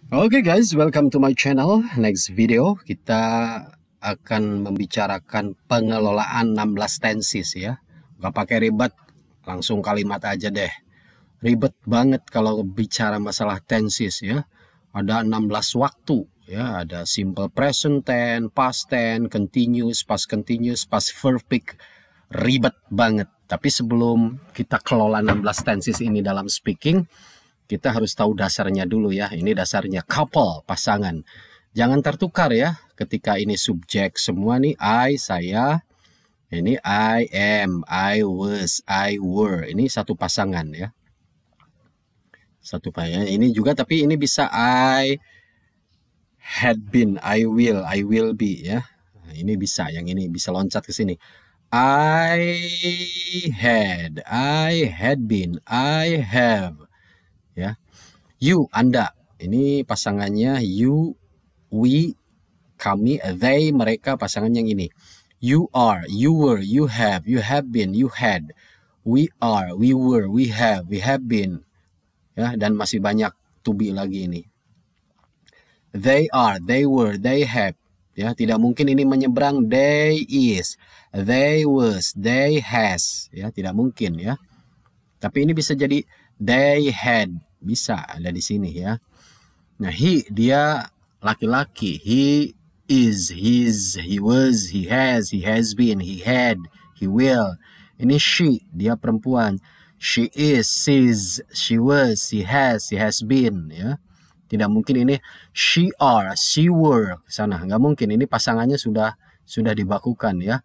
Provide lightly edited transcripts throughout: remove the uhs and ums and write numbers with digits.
Oke guys, welcome to my channel. Next video kita akan membicarakan pengelolaan 16 tenses ya. Gak pakai ribet, langsung kalimat aja deh. Ribet banget kalau bicara masalah tenses ya. Ada 16 waktu ya, ada simple present tense, past tense, continuous, past perfect. Ribet banget. Tapi sebelum kita kelola 16 tenses ini dalam speaking, kita harus tahu dasarnya dulu ya. Ini dasarnya couple, pasangan. Jangan tertukar ya. Ketika ini subjek semua nih, I, saya. Ini I am, I was, I were. Ini satu pasangan ya. Satu pasangan. Ini juga tapi ini bisa I had been, I will be ya. Nah, ini bisa, yang ini bisa loncat ke sini. I had been, I have. Ya, you, Anda, ini pasangannya you, we, kami, they, mereka, pasangan yang ini. You are, you were, you have been, you had. We are, we were, we have been. Ya, dan masih banyak to be lagi ini. They are, they were, they have. Ya, tidak mungkin ini menyeberang. They is, they was, they has. Ya, tidak mungkin ya. Tapi ini bisa jadi they had. Bisa ada di sini ya. Nah, he, dia laki-laki. He is, he was, he has been, he had, he will. Ini she, dia perempuan. She is, she's, she was, she has been ya. Tidak mungkin ini she are, she were sana. Nggak mungkin, ini pasangannya sudah dibakukan ya.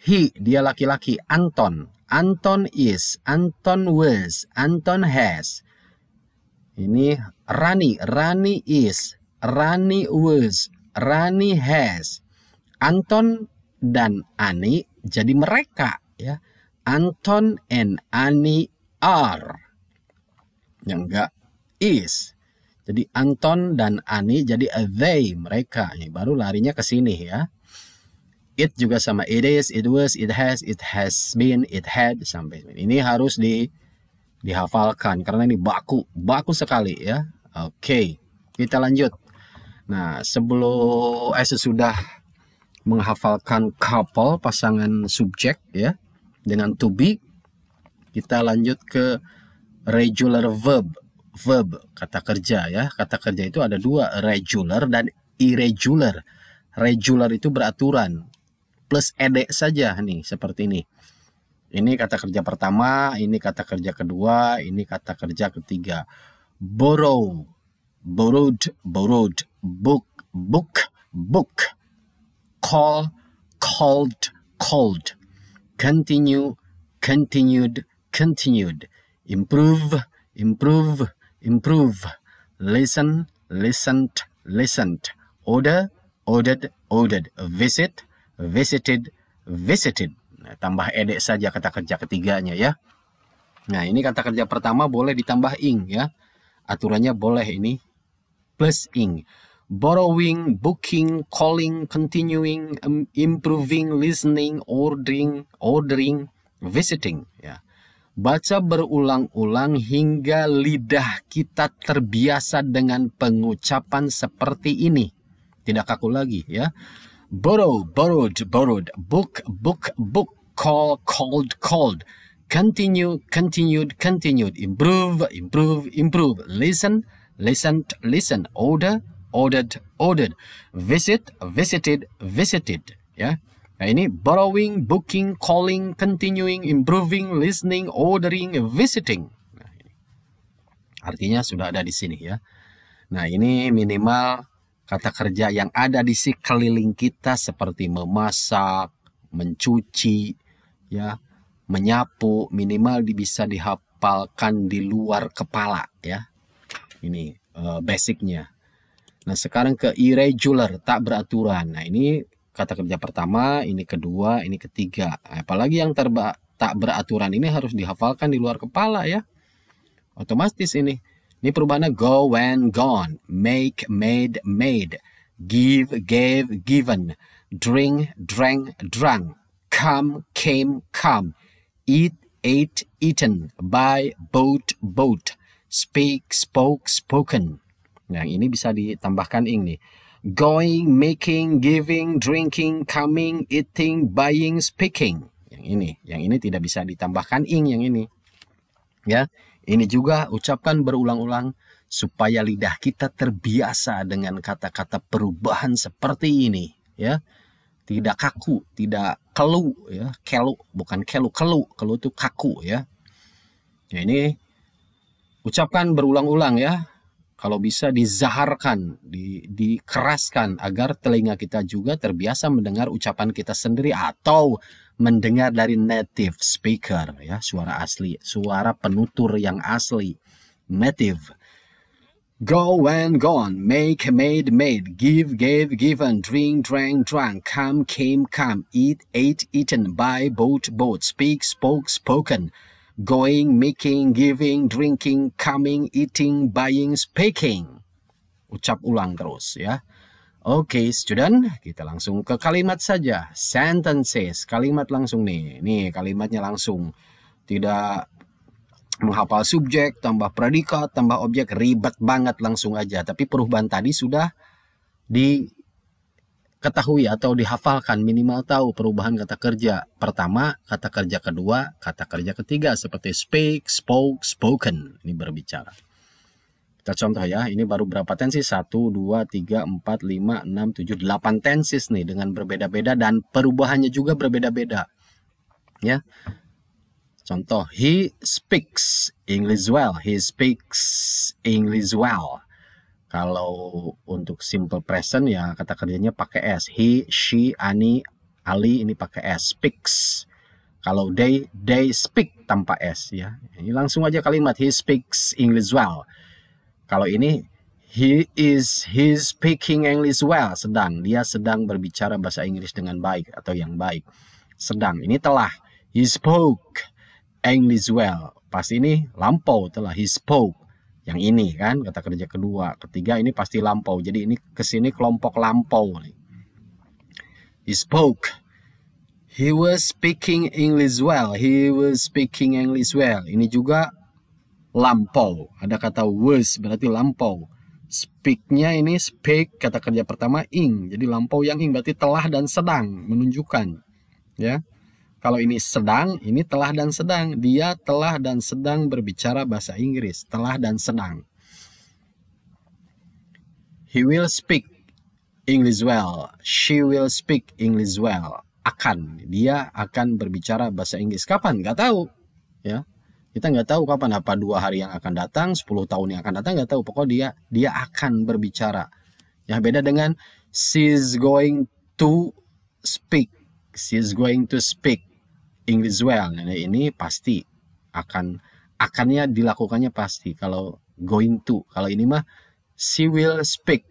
He, dia laki-laki. Anton, Anton is, Anton was, Anton has. Ini Rani, Rani is, Rani was, Rani has. Anton dan Ani jadi mereka ya. Anton and Ani are. Yang enggak is. Jadi Anton dan Ani jadi they, mereka. Ini baru larinya ke sini ya. It juga sama, it is, it was, it has been, it had, sampai ini harus dihafalkan karena ini baku sekali ya. Oke, kita lanjut. Nah, sesudah menghafalkan couple, pasangan subjek ya, dengan to be, kita lanjut ke regular verb, kata kerja ya. Kata kerja itu ada dua, regular dan irregular. Regular itu beraturan, plus ed saja nih, seperti ini. Ini kata kerja pertama, ini kata kerja kedua, ini kata kerja ketiga. Borrow, borrowed, book, call, called, continue, continued, improve, listen, listened, order, ordered, visit, visited. Nah, tambah ed saja kata kerja ketiganya ya. Nah, ini kata kerja pertama boleh ditambah ing ya. Aturannya boleh ini plus ing. Borrowing, booking, calling, continuing, improving, listening, ordering, visiting ya. Baca berulang-ulang hingga lidah kita terbiasa dengan pengucapan seperti ini. Tidak kaku lagi ya. Borrow, borrowed, book, call, called, continue, continued, improve, listen, listened, order, ordered, visit, visited, ya. Nah, ini borrowing, booking, calling, continuing, improving, listening, ordering, visiting. Nah, ini artinya sudah ada di sini ya. Nah, ini minimal kata kerja yang ada di sekeliling kita seperti memasak, mencuci, ya, menyapu, minimal bisa dihafalkan di luar kepala ya. Ini basicnya. Nah, sekarang ke irregular, tak beraturan. Nah, ini kata kerja pertama, ini kedua, ini ketiga. Nah, apalagi yang tak beraturan ini harus dihafalkan di luar kepala ya. Otomatis ini. Ini perubahannya go, went, gone, make, made, made, give, gave, given, drink, drank, drunk, come, came, come, eat, ate, eaten, buy, bought, bought, speak, spoke, spoken. Yang ini bisa ditambahkan ing nih. Going, making, giving, drinking, coming, eating, buying, speaking. Yang ini tidak bisa ditambahkan ing yang ini. Ya, ini juga ucapkan berulang-ulang supaya lidah kita terbiasa dengan kata-kata perubahan seperti ini, ya. Tidak kaku, tidak kelu, ya. Kelu, bukan kelu, kelu itu kaku, ya. Ya, ini ucapkan berulang-ulang, ya. Kalau bisa dizaharkan, dikeraskan agar telinga kita juga terbiasa mendengar ucapan kita sendiri atau mendengar dari native speaker, ya, suara asli, suara penutur yang asli, native. Go and gone, make, made, made, give, gave, given, drink, drank, drunk, come, came, come, eat, ate, eaten, buy, bought, bought, speak, spoke, spoken. Going, making, giving, drinking, coming, eating, buying, speaking. Ucap ulang terus, ya. Oke, student, kita langsung ke kalimat saja. Sentences, kalimat langsung nih. Nih, kalimatnya langsung. Tidak menghafal subjek, tambah predikat, tambah objek, ribet banget, langsung aja. Tapi perubahan tadi sudah diketahui atau dihafalkan, minimal tahu perubahan kata kerja pertama, kata kerja kedua, kata kerja ketiga, seperti speak, spoke, spoken. Ini berbicara. Kita contoh ya, ini baru berapa tenses? 1, 2, 3, 4, 5, 6, 7, 8 tenses nih, dengan berbeda-beda dan perubahannya juga berbeda-beda. Ya. Contoh, he speaks English well. He speaks English well. Kalau untuk simple present ya kata kerjanya pakai S. He, she, Ani, Ali ini pakai S. Speaks. Kalau they speak tanpa S ya. Ini langsung aja kalimat he speaks English well. Kalau ini he's speaking English well. Sedang, dia sedang berbicara bahasa Inggris dengan baik atau yang baik. Sedang, ini telah. He spoke English well. Pas ini lampau, telah. He spoke. Yang ini kan kata kerja kedua, ketiga ini pasti lampau. Jadi ini kesini kelompok lampau. He spoke. He was speaking English well. He was speaking English well. Ini juga lampau. Ada kata was berarti lampau. Speak-nya ini speak kata kerja pertama ing. Jadi lampau yang ing berarti telah dan sedang, menunjukkan. Ya. Kalau ini sedang, ini telah dan sedang. Dia telah dan sedang berbicara bahasa Inggris. Telah dan sedang. He will speak English well. She will speak English well. Akan. Dia akan berbicara bahasa Inggris. Kapan? Nggak tahu. Ya. Kita nggak tahu kapan. Apa 2 hari yang akan datang, 10 tahun yang akan datang, nggak tahu. Pokoknya dia akan berbicara. Ya, beda dengan she's going to speak. She's going to speak English well. Nah, ini pasti akannya dilakukannya pasti. Kalau going to, kalau ini mah she will speak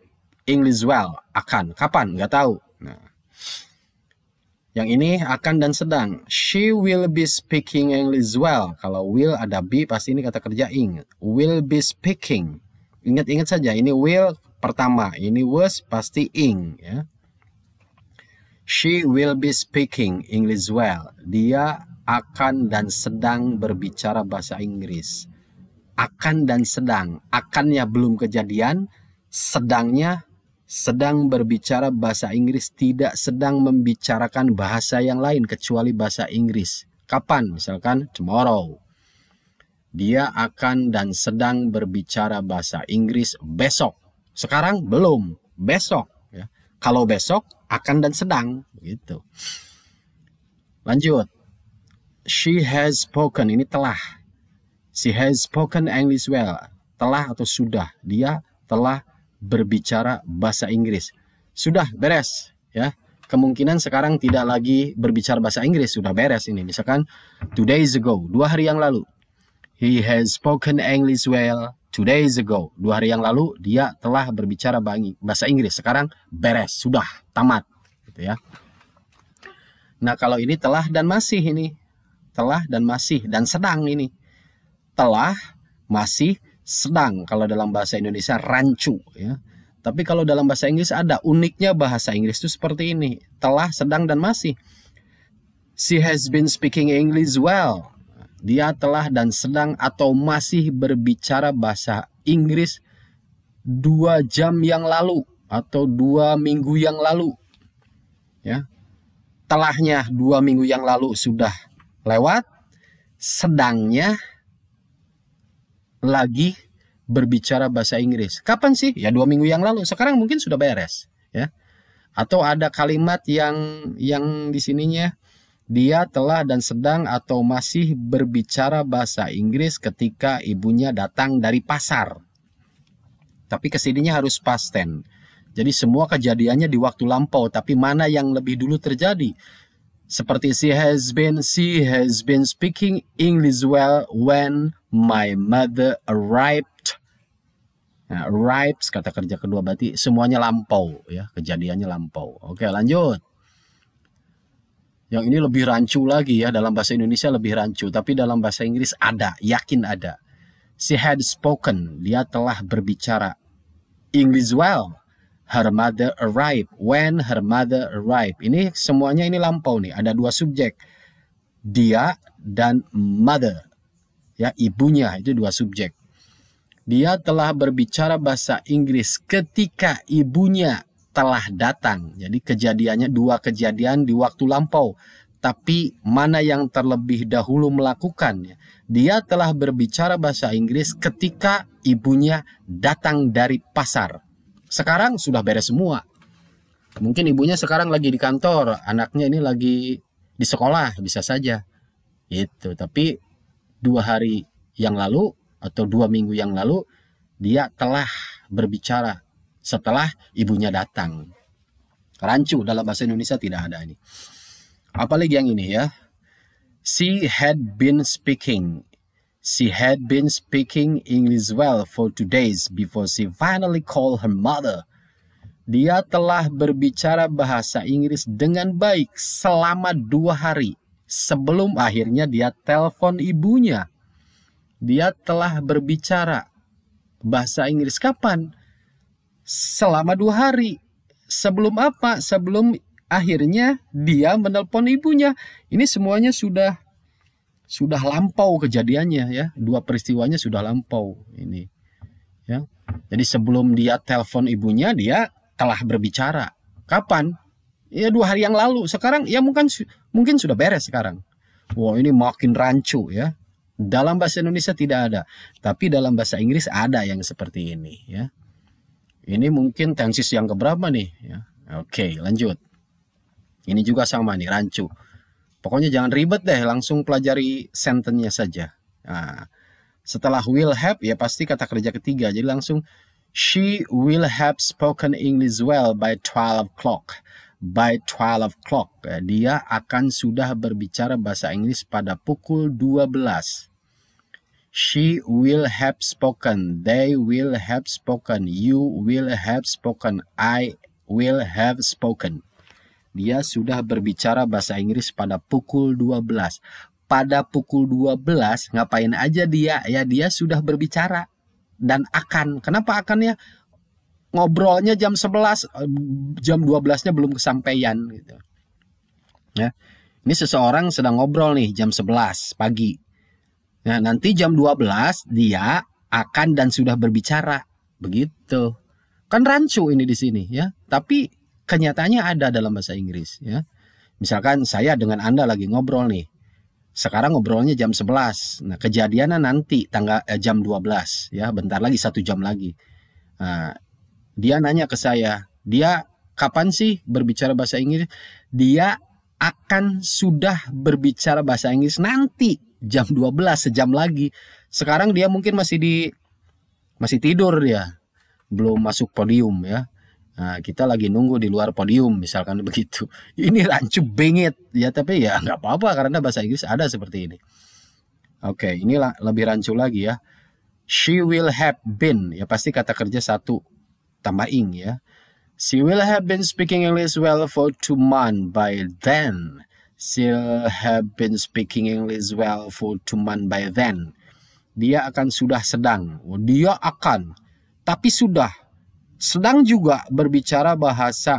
English well. Akan, kapan? Nggak tahu. Nah, yang ini akan dan sedang. She will be speaking English well. Kalau will ada be, pasti ini kata kerja ing. Will be speaking. Ingat-ingat saja, ini will pertama, ini was pasti ing, ya. She will be speaking English well. Dia akan dan sedang berbicara bahasa Inggris. Akan dan sedang. Akannya belum kejadian, sedangnya sedang berbicara bahasa Inggris, tidak sedang membicarakan bahasa yang lain kecuali bahasa Inggris. Kapan? Misalkan tomorrow. Dia akan dan sedang berbicara bahasa Inggris besok. Sekarang belum, besok. Ya. Kalau besok akan dan sedang, gitu. Lanjut. She has spoken, ini telah. She has spoken English well. Telah atau sudah. Dia telah berbicara bahasa Inggris. Sudah beres, ya. Kemungkinan sekarang tidak lagi berbicara bahasa Inggris, sudah beres ini. Misalkan 2 days ago, 2 hari yang lalu. He has spoken English well 2 days ago. 2 hari yang lalu dia telah berbicara bahasa Inggris. Sekarang beres, sudah tamat, gitu ya. Nah, kalau ini telah dan masih ini. Telah dan masih dan sedang ini. Telah, masih, sedang. Kalau dalam bahasa Indonesia rancu, ya. Tapi kalau dalam bahasa Inggris ada uniknya, bahasa Inggris itu seperti ini. Telah, sedang dan masih. She has been speaking English well. Dia telah dan sedang atau masih berbicara bahasa Inggris 2 jam yang lalu atau 2 minggu yang lalu. Ya. Telahnya 2 minggu yang lalu sudah lewat, sedangnya lagi berbicara bahasa Inggris. Kapan sih? Ya 2 minggu yang lalu. Sekarang mungkin sudah beres, ya. Atau ada kalimat yang di sininya dia telah dan sedang atau masih berbicara bahasa Inggris ketika ibunya datang dari pasar. Tapi kesininya harus past tense. Jadi semua kejadiannya di waktu lampau, tapi mana yang lebih dulu terjadi? Seperti she has been speaking English well when my mother arrived. Nah, arrives kata kerja kedua berarti semuanya lampau, ya, kejadiannya lampau. Oke, lanjut. Yang ini lebih rancu lagi, ya, dalam bahasa Indonesia lebih rancu, tapi dalam bahasa Inggris ada, yakin ada. She had spoken, dia telah berbicara English well. Her mother arrived. When her mother arrived. Ini semuanya ini lampau nih. Ada 2 subjek. Dia dan mother. Ya, ibunya itu 2 subjek. Dia telah berbicara bahasa Inggris ketika ibunya telah datang. Jadi kejadiannya 2 kejadian di waktu lampau. Tapi mana yang terlebih dahulu melakukannya? Dia telah berbicara bahasa Inggris ketika ibunya datang dari pasar. Sekarang sudah beres semua. Mungkin ibunya sekarang lagi di kantor, anaknya ini lagi di sekolah, bisa saja. Itu. Tapi 2 hari yang lalu atau 2 minggu yang lalu dia telah berbicara setelah ibunya datang. Rancu dalam bahasa Indonesia tidak ada ini. Apalagi yang ini, ya. She had been speaking English well for 2 days before she finally called her mother. Dia telah berbicara bahasa Inggris dengan baik selama 2 hari sebelum akhirnya dia telepon ibunya. Dia telah berbicara bahasa Inggris kapan? Selama 2 hari. Sebelum apa? Sebelum akhirnya dia menelpon ibunya. Ini semuanya sudah lampau kejadiannya, ya. 2 peristiwanya sudah lampau ini, ya. Jadi sebelum dia telepon ibunya dia telah berbicara. Kapan? Ya 2 hari yang lalu. Sekarang ya mungkin sudah beres sekarang. Wah, ini makin rancu, ya. Dalam bahasa Indonesia tidak ada, tapi dalam bahasa Inggris ada yang seperti ini, ya. Ini mungkin tenses yang keberapa nih, ya. Oke, lanjut. Ini juga sama nih, rancu. Pokoknya jangan ribet deh, langsung pelajari sentence-nya saja. Nah, setelah will have, ya pasti kata kerja ketiga. Jadi langsung, she will have spoken English well by 12 o'clock. By 12 o'clock, dia akan sudah berbicara bahasa Inggris pada pukul 12. She will have spoken, they will have spoken, you will have spoken, I will have spoken. Dia sudah berbicara bahasa Inggris pada pukul 12. Pada pukul 12 ngapain aja dia? Ya dia sudah berbicara dan akan. Kenapa akan ya? Ngobrolnya jam 11, jam 12-nya belum kesampaian gitu. Ya. Ini seseorang sedang ngobrol nih jam 11 pagi. Nah, nanti jam 12 dia akan dan sudah berbicara. Begitu. Kan rancu ini di sini, ya. Tapi kenyataannya ada dalam bahasa Inggris, ya. Misalkan saya dengan Anda lagi ngobrol nih. Sekarang ngobrolnya jam 11. Nah, kejadiannya nanti jam 12, ya, bentar lagi 1 jam lagi. Nah, dia nanya ke saya, dia kapan sih berbicara bahasa Inggris? Dia akan sudah berbicara bahasa Inggris nanti jam 12, sejam lagi. Sekarang dia mungkin masih tidur dia. Belum masuk podium, ya. Nah, kita lagi nunggu di luar podium, misalkan begitu. Ini rancu bengit, ya, tapi ya nggak apa-apa karena bahasa Inggris ada seperti ini. Oke, inilah lebih rancu lagi, ya. She will have been, ya pasti kata kerja 1 tambah ing, ya. She will have been speaking English well for 2 months by then. She'll have been speaking English well for 2 months by then. Dia akan sudah sedang. Dia akan, tapi sudah. Sedang juga berbicara bahasa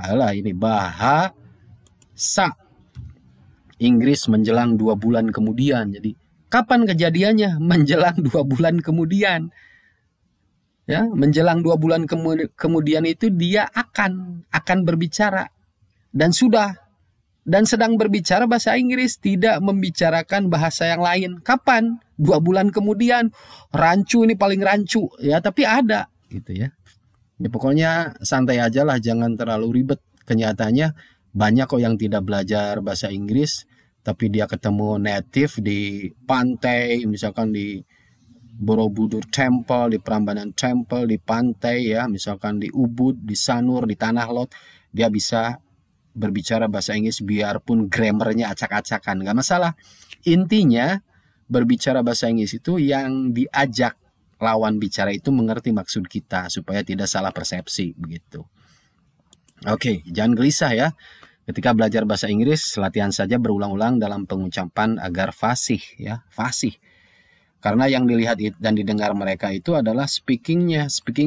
Inggris menjelang 2 bulan kemudian. Jadi kapan kejadiannya? Menjelang 2 bulan kemudian. Ya, menjelang 2 bulan kemudian itu dia akan berbicara dan sedang berbicara bahasa Inggris, tidak membicarakan bahasa yang lain. Kapan? 2 bulan kemudian. Rancu ini paling rancu ya, tapi ada gitu ya. Ya pokoknya santai aja lah, jangan terlalu ribet. Kenyataannya banyak kok yang tidak belajar bahasa Inggris, tapi dia ketemu native di pantai, misalkan di Borobudur Temple, di Prambanan Temple, di pantai ya, misalkan di Ubud, di Sanur, di Tanah Lot, dia bisa berbicara bahasa Inggris biarpun grammarnya acak-acakan, nggak masalah. Intinya berbicara bahasa Inggris itu yang diajak lawan bicara itu mengerti maksud kita supaya tidak salah persepsi begitu. Oke, jangan gelisah ya. Ketika belajar bahasa Inggris, latihan saja berulang-ulang dalam pengucapan agar fasih ya, fasih. Karena yang dilihat dan didengar mereka itu adalah speaking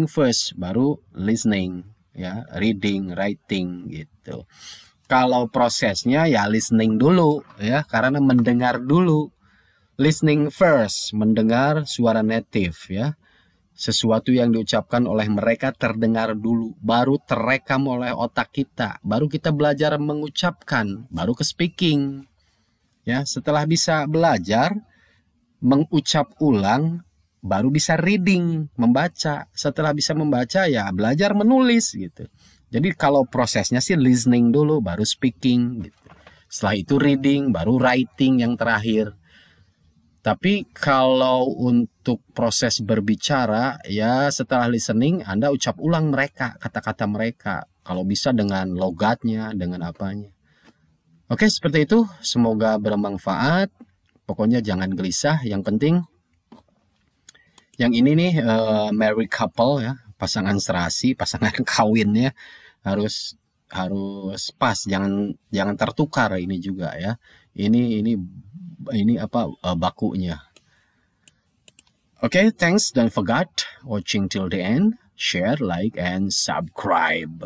first, baru listening, ya, reading, writing gitu. Kalau prosesnya ya listening dulu, ya, karena mendengar dulu. Listening first, mendengar suara native, ya. Sesuatu yang diucapkan oleh mereka terdengar dulu, baru terekam oleh otak kita, baru kita belajar mengucapkan, baru ke speaking. Ya, setelah bisa belajar mengucap ulang, baru bisa reading, membaca. Setelah bisa membaca ya belajar menulis gitu. Jadi kalau prosesnya sih listening dulu, baru speaking gitu. Setelah itu reading, baru writing yang terakhir. Tapi kalau untuk proses berbicara ya setelah listening Anda ucap ulang mereka, kata-kata mereka. Kalau bisa dengan logatnya, dengan apanya. Oke, seperti itu. Semoga bermanfaat. Pokoknya jangan gelisah, yang penting yang ini nih married couple ya, pasangan serasi, pasangan kawinnya harus pas, jangan tertukar ini juga ya. Ini apa bakunya. Oke, thanks, don't forget watching till the end, share, like and subscribe.